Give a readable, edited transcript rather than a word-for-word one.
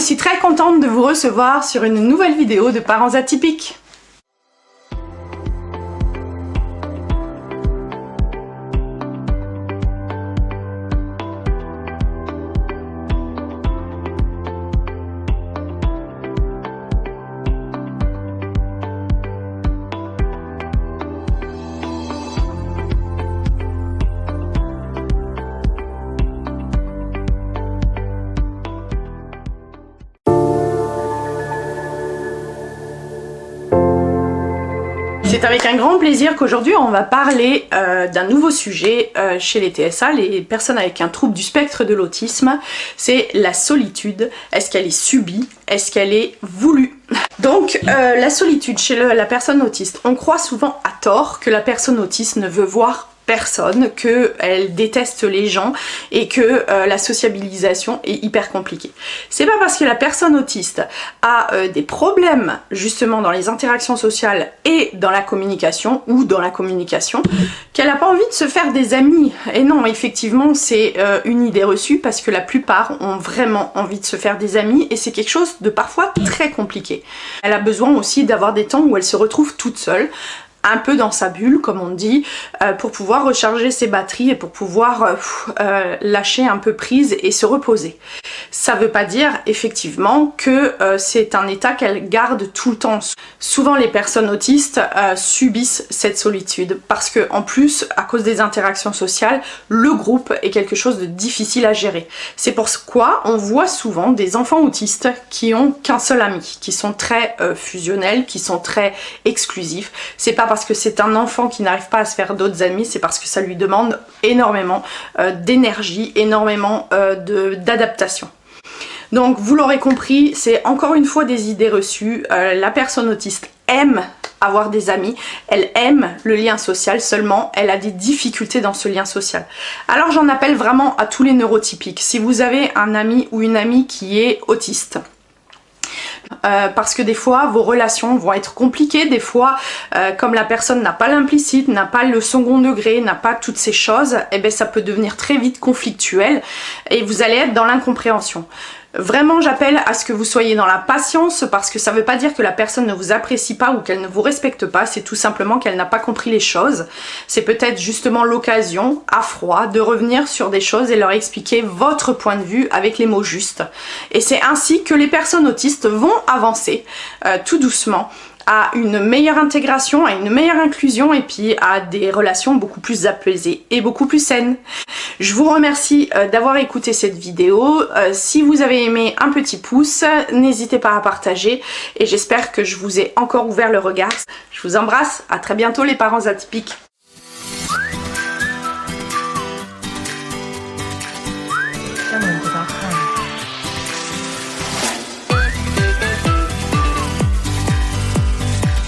suis très contente de vous recevoir sur une nouvelle vidéo de Parents Atypiques. C'est avec un grand plaisir qu'aujourd'hui on va parler d'un nouveau sujet chez les TSA, les personnes avec un trouble du spectre de l'autisme. C'est la solitude. Est-ce qu'elle est subie? Est-ce qu'elle est voulue? Donc la solitude chez la personne autiste, on croit souvent à tort que la personne autiste ne veut voir personne, qu'elle déteste les gens et que la sociabilisation est hyper compliquée. C'est pas parce que la personne autiste a des problèmes justement dans les interactions sociales et dans la communication ou dans la communication qu'elle n'a pas envie de se faire des amis. Et non, effectivement, c'est une idée reçue parce que la plupart ont vraiment envie de se faire des amis et c'est quelque chose de parfois très compliqué. Elle a besoin aussi d'avoir des temps où elle se retrouve toute seule, un peu dans sa bulle comme on dit, pour pouvoir recharger ses batteries et pour pouvoir lâcher un peu prise et se reposer. Ça veut pas dire effectivement que c'est un état qu'elle garde tout le temps. Souvent les personnes autistes subissent cette solitude parce que en plus à cause des interactions sociales, le groupe est quelque chose de difficile à gérer. C'est pourquoi on voit souvent des enfants autistes qui ont qu'un seul ami, qui sont très fusionnels, qui sont très exclusifs. C'est pas parce que c'est un enfant qui n'arrive pas à se faire d'autres amis, c'est parce que ça lui demande énormément d'énergie, énormément d'adaptation. Donc vous l'aurez compris, c'est encore une fois des idées reçues. La personne autiste aime avoir des amis, elle aime le lien social, seulement elle a des difficultés dans ce lien social. Alors j'en appelle vraiment à tous les neurotypiques. Si vous avez un ami ou une amie qui est autiste, parce que des fois vos relations vont être compliquées, des fois comme la personne n'a pas l'implicite, n'a pas le second degré, n'a pas toutes ces choses, et bien ça peut devenir très vite conflictuel et vous allez être dans l'incompréhension. Vraiment j'appelle à ce que vous soyez dans la patience parce que ça veut pas dire que la personne ne vous apprécie pas ou qu'elle ne vous respecte pas, c'est tout simplement qu'elle n'a pas compris les choses. C'est peut-être justement l'occasion, à froid, de revenir sur des choses et leur expliquer votre point de vue avec les mots justes. Et c'est ainsi que les personnes autistes vont avancer tout doucement à une meilleure intégration, à une meilleure inclusion et puis à des relations beaucoup plus apaisées et beaucoup plus saines. Je vous remercie d'avoir écouté cette vidéo. Si vous avez aimé, un petit pouce, n'hésitez pas à partager et j'espère que je vous ai encore ouvert le regard. Je vous embrasse, à très bientôt les parents atypiques.